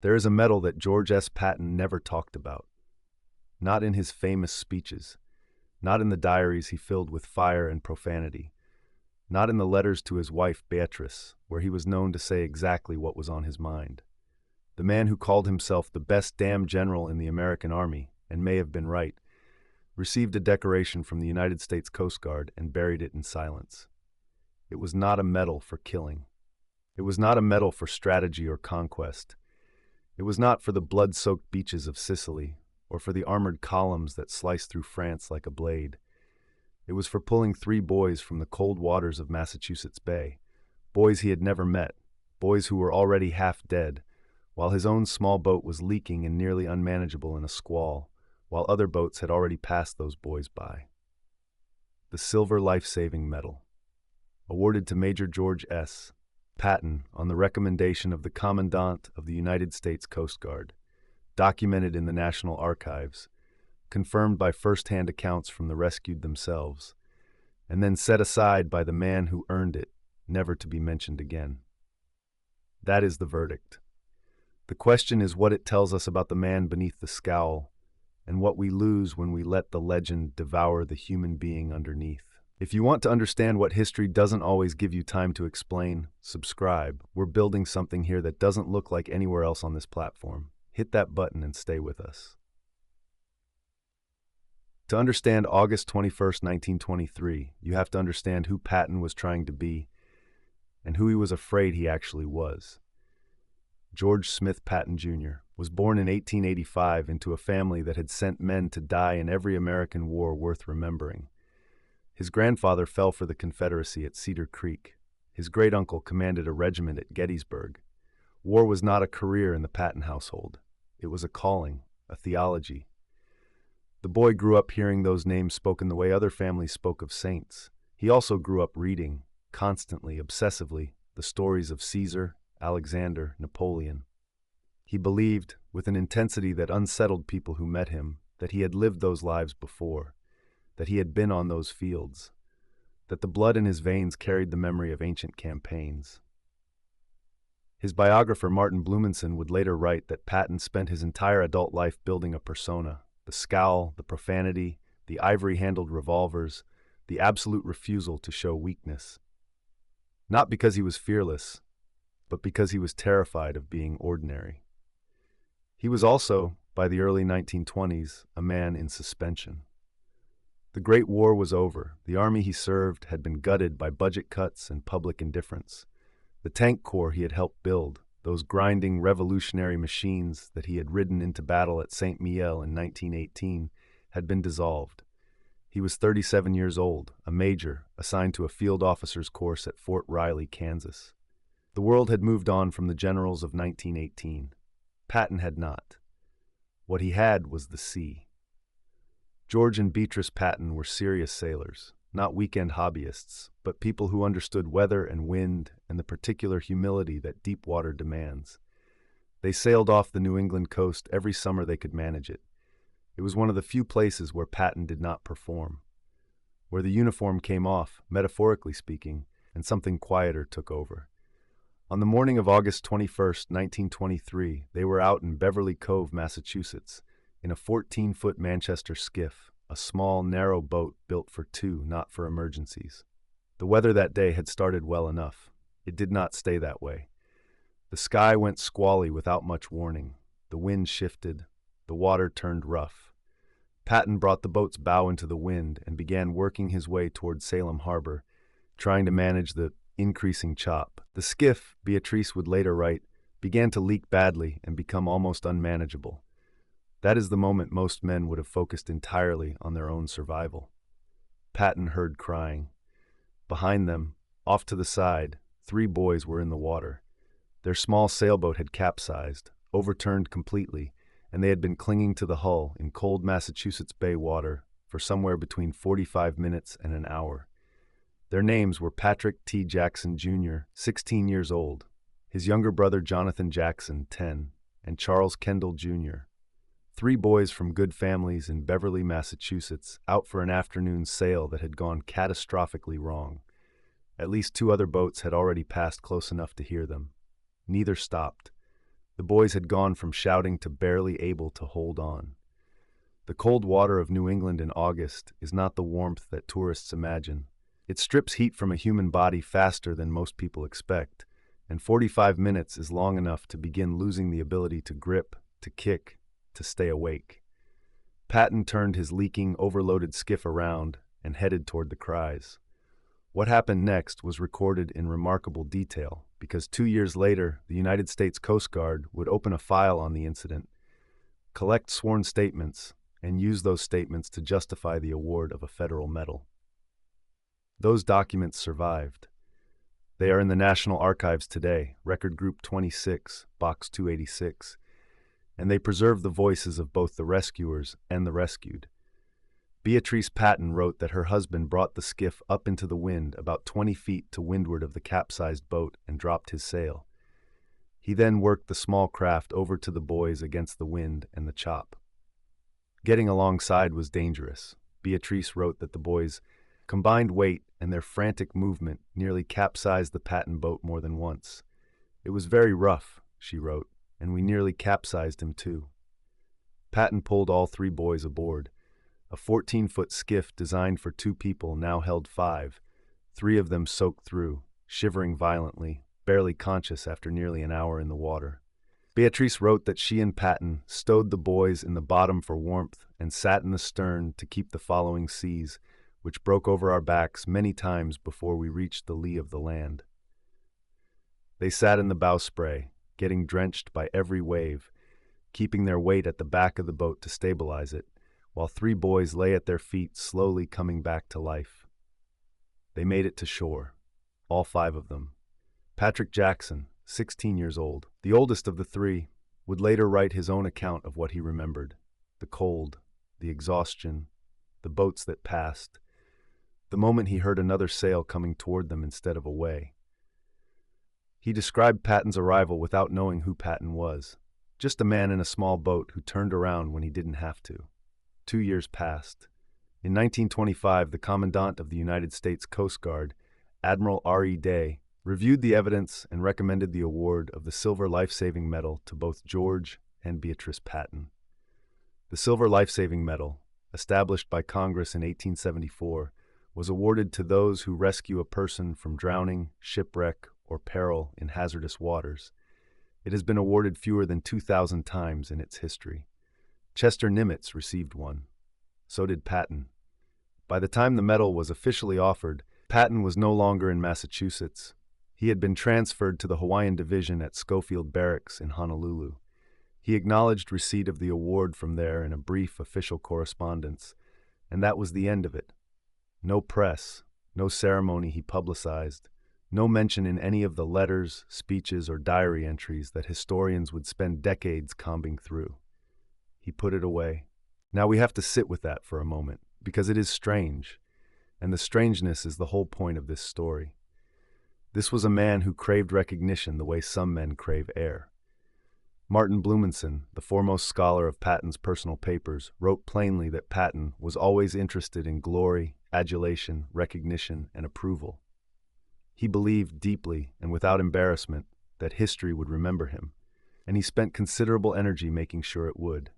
There is a medal that George S. Patton never talked about. Not in his famous speeches, not in the diaries he filled with fire and profanity, not in the letters to his wife Beatrice, where he was known to say exactly what was on his mind. The man who called himself the best damn general in the American Army, and may have been right, received a decoration from the United States Coast Guard and buried it in silence. It was not a medal for killing. It was not a medal for strategy or conquest. It was not for the blood-soaked beaches of Sicily, or for the armored columns that sliced through France like a blade. It was for pulling 3 boys from the cold waters of Massachusetts Bay, boys he had never met, boys who were already half dead, while his own small boat was leaking and nearly unmanageable in a squall, while other boats had already passed those boys by. The Silver Lifesaving Medal, awarded to Major George S. Patton on the recommendation of the Commandant of the United States Coast Guard, documented in the National Archives, confirmed by first-hand accounts from the rescued themselves, and then set aside by the man who earned it, never to be mentioned again. That is the verdict. The question is what it tells us about the man beneath the scowl, and what we lose when we let the legend devour the human being underneath. If you want to understand what history doesn't always give you time to explain, subscribe. We're building something here that doesn't look like anywhere else on this platform. Hit that button and stay with us. To understand August 21st, 1923, you have to understand who Patton was trying to be and who he was afraid he actually was. George Smith Patton, Jr. was born in 1885 into a family that had sent men to die in every American war worth remembering. His grandfather fell for the Confederacy at Cedar Creek. His great-uncle commanded a regiment at Gettysburg. War was not a career in the Patton household. It was a calling, a theology. The boy grew up hearing those names spoken the way other families spoke of saints. He also grew up reading, constantly, obsessively, the stories of Caesar, Alexander, Napoleon. He believed, with an intensity that unsettled people who met him, that he had lived those lives before, that he had been on those fields, that the blood in his veins carried the memory of ancient campaigns. His biographer Martin Blumenson would later write that Patton spent his entire adult life building a persona, the scowl, the profanity, the ivory-handled revolvers, the absolute refusal to show weakness. Not because he was fearless, but because he was terrified of being ordinary. He was also, by the early 1920s, a man in suspension. The Great War was over. The army he served had been gutted by budget cuts and public indifference. The tank corps he had helped build, those grinding revolutionary machines that he had ridden into battle at St. Mihiel in 1918, had been dissolved. He was 37 years old, a major, assigned to a field officer's course at Fort Riley, Kansas. The world had moved on from the generals of 1918. Patton had not. What he had was the sea. George and Beatrice Patton were serious sailors, not weekend hobbyists, but people who understood weather and wind and the particular humility that deep water demands. They sailed off the New England coast every summer they could manage it. It was one of the few places where Patton did not perform, where the uniform came off, metaphorically speaking, and something quieter took over. On the morning of August 21st, 1923, they were out in Beverly Cove, Massachusetts, in a 14-foot Manchester skiff, a small, narrow boat built for 2, not for emergencies. The weather that day had started well enough. It did not stay that way. The sky went squally without much warning. The wind shifted. The water turned rough. Patton brought the boat's bow into the wind and began working his way toward Salem Harbor, trying to manage the increasing chop. The skiff, Beatrice would later write, began to leak badly and become almost unmanageable. That is the moment most men would have focused entirely on their own survival. Patton heard crying. Behind them, off to the side, 3 boys were in the water. Their small sailboat had capsized, overturned completely, and they had been clinging to the hull in cold Massachusetts Bay water for somewhere between 45 minutes and an hour. Their names were Patrick T. Jackson, Jr., 16 years old, his younger brother Jonathan Jackson, 10, and Charles Kendall, Jr., 3 boys from good families in Beverly, Massachusetts, out for an afternoon sail that had gone catastrophically wrong. At least 2 other boats had already passed close enough to hear them. Neither stopped. The boys had gone from shouting to barely able to hold on. The cold water of New England in August is not the warmth that tourists imagine. It strips heat from a human body faster than most people expect, and 45 minutes is long enough to begin losing the ability to grip, to kick, to stay awake. Patton turned his leaking, overloaded skiff around and headed toward the cries. What happened next was recorded in remarkable detail, because 2 years later, the United States Coast Guard would open a file on the incident, collect sworn statements, and use those statements to justify the award of a federal medal. Those documents survived. They are in the National Archives today, Record Group 26, Box 286, and they preserve the voices of both the rescuers and the rescued. Beatrice Patton wrote that her husband brought the skiff up into the wind about 20 feet to windward of the capsized boat and dropped his sail. He then worked the small craft over to the boys against the wind and the chop. Getting alongside was dangerous. Beatrice wrote that the boys' combined weight and their frantic movement nearly capsized the Patton boat more than once. It was very rough, she wrote, and we nearly capsized him too. Patton pulled all 3 boys aboard. A 14-foot skiff designed for 2 people now held 5, 3 of them soaked through, shivering violently, barely conscious after nearly an hour in the water. Beatrice wrote that she and Patton stowed the boys in the bottom for warmth and sat in the stern to keep the following seas, which broke over our backs many times before we reached the lee of the land. They sat in the bowsprit, getting drenched by every wave, keeping their weight at the back of the boat to stabilize it, while 3 boys lay at their feet slowly coming back to life. They made it to shore, all 5 of them. Patrick Jackson, 16 years old, the oldest of the 3, would later write his own account of what he remembered: the cold, the exhaustion, the boats that passed, the moment he heard another sail coming toward them instead of away. He described Patton's arrival without knowing who Patton was, just a man in a small boat who turned around when he didn't have to. 2 years passed. In 1925, the Commandant of the United States Coast Guard, Admiral R.E. Day, reviewed the evidence and recommended the award of the Silver Lifesaving Medal to both George and Beatrice Patton. The Silver Lifesaving Medal, established by Congress in 1874, was awarded to those who rescue a person from drowning, shipwreck, or peril in hazardous waters. It has been awarded fewer than 2,000 times in its history. Chester Nimitz received one. So did Patton. By the time the medal was officially offered, Patton was no longer in Massachusetts. He had been transferred to the Hawaiian Division at Schofield Barracks in Honolulu. He acknowledged receipt of the award from there in a brief official correspondence, and that was the end of it. No press, no ceremony he publicized, no mention in any of the letters, speeches, or diary entries that historians would spend decades combing through. He put it away. Now we have to sit with that for a moment, because it is strange, and the strangeness is the whole point of this story. This was a man who craved recognition the way some men crave air. Martin Blumenson, the foremost scholar of Patton's personal papers, wrote plainly that Patton was always interested in glory, adulation, recognition, and approval. He believed deeply and without embarrassment that history would remember him, and he spent considerable energy making sure it would.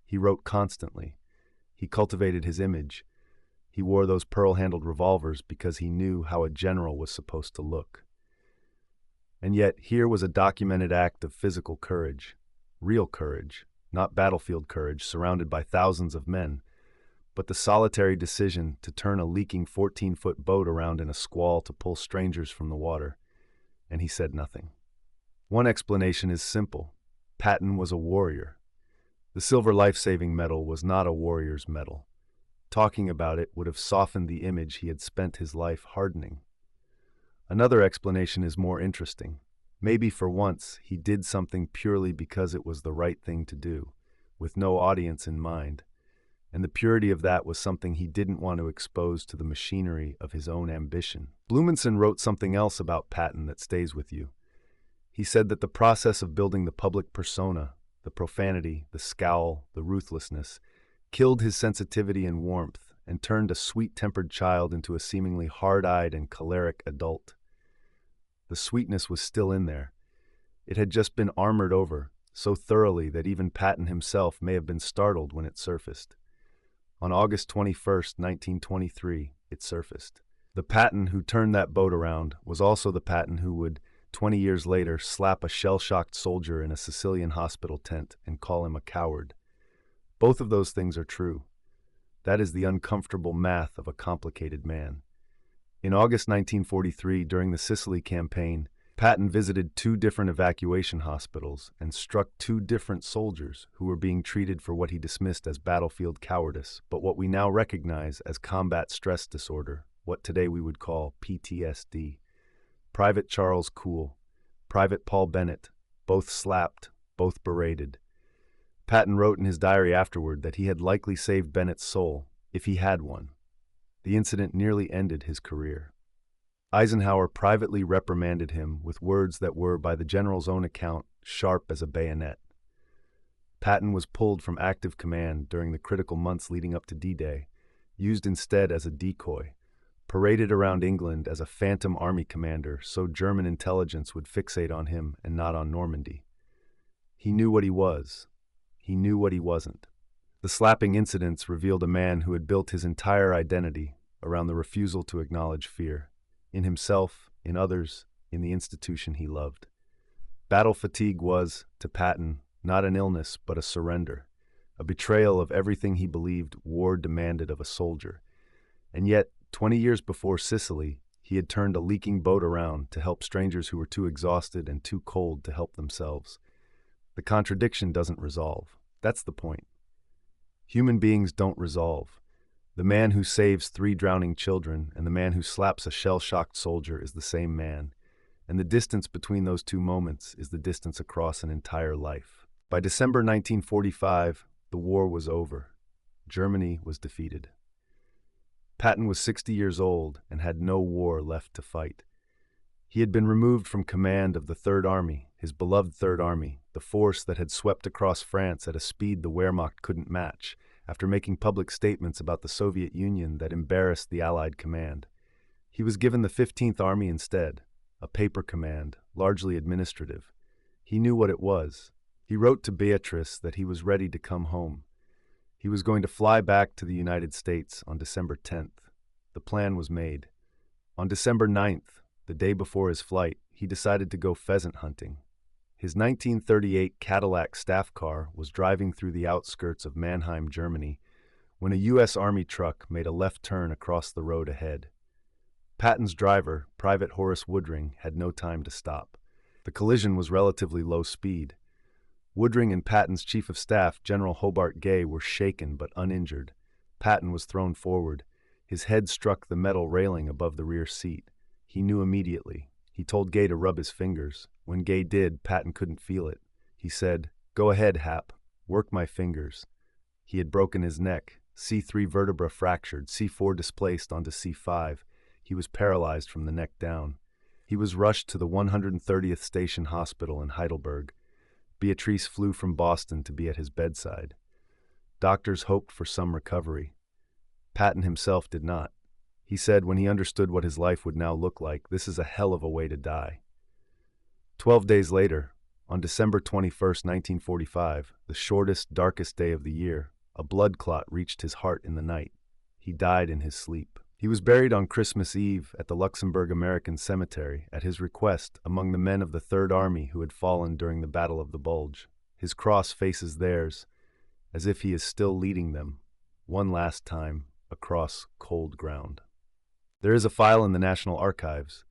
He wrote constantly. He cultivated his image. He wore those pearl-handled revolvers because he knew how a general was supposed to look. And yet, here was a documented act of physical courage, real courage, not battlefield courage surrounded by thousands of men, but the solitary decision to turn a leaking 14-foot boat around in a squall to pull strangers from the water. And he said nothing. One explanation is simple. Patton was a warrior. The Silver Lifesaving Medal was not a warrior's medal. Talking about it would have softened the image he had spent his life hardening. Another explanation is more interesting. Maybe for once he did something purely because it was the right thing to do, with no audience in mind, and the purity of that was something he didn't want to expose to the machinery of his own ambition. Blumenson wrote something else about Patton that stays with you. He said that the process of building the public persona, the profanity, the scowl, the ruthlessness, killed his sensitivity and warmth and turned a sweet-tempered child into a seemingly hard-eyed and choleric adult. The sweetness was still in there. It had just been armored over, so thoroughly that even Patton himself may have been startled when it surfaced. On August 21st, 1923, it surfaced. The Patton who turned that boat around was also the Patton who would, 20 years later, slap a shell-shocked soldier in a Sicilian hospital tent and call him a coward. Both of those things are true. That is the uncomfortable math of a complicated man. In August 1943, during the Sicily campaign, Patton visited 2 different evacuation hospitals and struck 2 different soldiers who were being treated for what he dismissed as battlefield cowardice, but what we now recognize as combat stress disorder, what today we would call PTSD. Private Charles Cool, Private Paul Bennett, both slapped, both berated. Patton wrote in his diary afterward that he had likely saved Bennett's soul, if he had one. The incident nearly ended his career. Eisenhower privately reprimanded him with words that were, by the general's own account, sharp as a bayonet. Patton was pulled from active command during the critical months leading up to D-Day, used instead as a decoy, paraded around England as a phantom army commander so German intelligence would fixate on him and not on Normandy. He knew what he was. He knew what he wasn't. The slapping incidents revealed a man who had built his entire identity around the refusal to acknowledge fear. In himself, in others, in the institution he loved. Battle fatigue was, to Patton, not an illness but a surrender, a betrayal of everything he believed war demanded of a soldier. And yet, 20 years before Sicily, he had turned a leaking boat around to help strangers who were too exhausted and too cold to help themselves. The contradiction doesn't resolve. That's the point. Human beings don't resolve. The man who saves 3 drowning children and the man who slaps a shell-shocked soldier is the same man, and the distance between those 2 moments is the distance across an entire life. By December 1945, the war was over. Germany was defeated. Patton was 60 years old and had no war left to fight. He had been removed from command of the Third Army, his beloved Third Army, the force that had swept across France at a speed the Wehrmacht couldn't match, after making public statements about the Soviet Union that embarrassed the Allied command. He was given the 15th Army instead, a paper command, largely administrative. He knew what it was. He wrote to Beatrice that he was ready to come home. He was going to fly back to the United States on December 10th. The plan was made. On December 9th, the day before his flight, he decided to go pheasant hunting. His 1938 Cadillac staff car was driving through the outskirts of Mannheim, Germany, when a U.S. Army truck made a left turn across the road ahead. Patton's driver, Private Horace Woodring, had no time to stop. The collision was relatively low speed. Woodring and Patton's Chief of Staff, General Hobart Gay, were shaken but uninjured. Patton was thrown forward. His head struck the metal railing above the rear seat. He knew immediately. He told Gay to rub his fingers. When Gay did, Patton couldn't feel it. He said, "Go ahead, Hap. Work my fingers." He had broken his neck. C3 vertebra fractured, C4 displaced onto C5. He was paralyzed from the neck down. He was rushed to the 130th Station Hospital in Heidelberg. Beatrice flew from Boston to be at his bedside. Doctors hoped for some recovery. Patton himself did not. He said when he understood what his life would now look like, "This is a hell of a way to die." 12 days later, on December 21st, 1945, the shortest, darkest day of the year, a blood clot reached his heart in the night. He died in his sleep. He was buried on Christmas Eve at the Luxembourg American Cemetery, at his request, among the men of the Third Army who had fallen during the Battle of the Bulge. His cross faces theirs, as if he is still leading them, one last time, across cold ground. There is a file in the National Archives.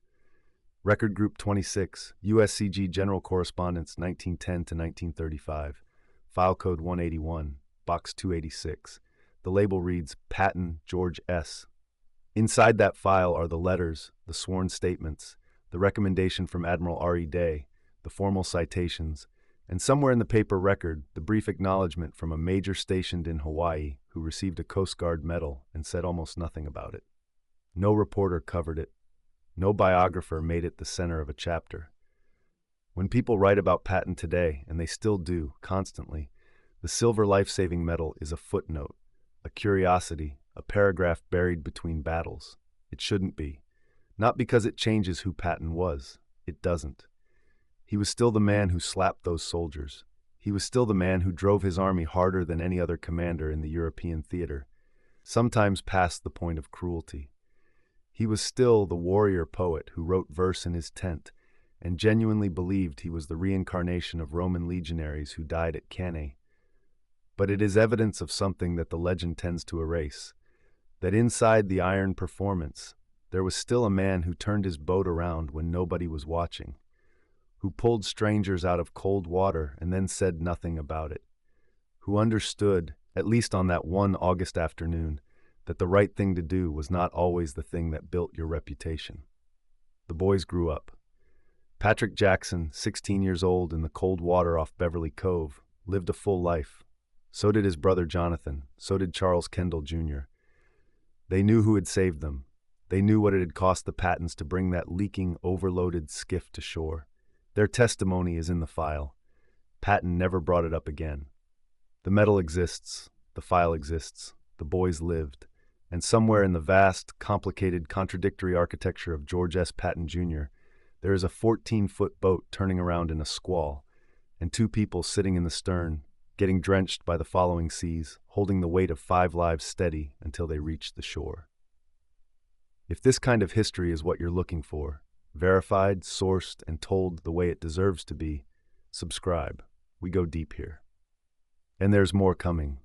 Record Group 26, USCG General Correspondence 1910 to 1935. File Code 181, Box 286. The label reads Patton, George S. Inside that file are the letters, the sworn statements, the recommendation from Admiral R.E. Day, the formal citations, and somewhere in the paper record, the brief acknowledgement from a major stationed in Hawaii who received a Coast Guard medal and said almost nothing about it. No reporter covered it. No biographer made it the center of a chapter. When people write about Patton today, and they still do, constantly, the Silver Lifesaving Medal is a footnote, a curiosity, a paragraph buried between battles. It shouldn't be. Not because it changes who Patton was. It doesn't. He was still the man who slapped those soldiers. he was still the man who drove his army harder than any other commander in the European theater, sometimes past the point of cruelty. He was still the warrior poet who wrote verse in his tent and genuinely believed he was the reincarnation of Roman legionaries who died at Cannae. But it is evidence of something that the legend tends to erase, that inside the iron performance, there was still a man who turned his boat around when nobody was watching, who pulled strangers out of cold water and then said nothing about it, who understood, at least on that one August afternoon, that the right thing to do was not always the thing that built your reputation. The boys grew up. Patrick Jackson, 16 years old in the cold water off Beverly Cove, lived a full life. So did his brother Jonathan. So did Charles Kendall Jr. They knew who had saved them. They knew what it had cost the Pattons to bring that leaking, overloaded skiff to shore. Their testimony is in the file. Patton never brought it up again. The medal exists. The file exists. The boys lived. And somewhere in the vast, complicated, contradictory architecture of George S. Patton Jr., there is a 14-foot boat turning around in a squall, and two people sitting in the stern, getting drenched by the following seas, holding the weight of 5 lives steady until they reach the shore. If this kind of history is what you're looking for, verified, sourced, and told the way it deserves to be, subscribe. We go deep here. And there's more coming.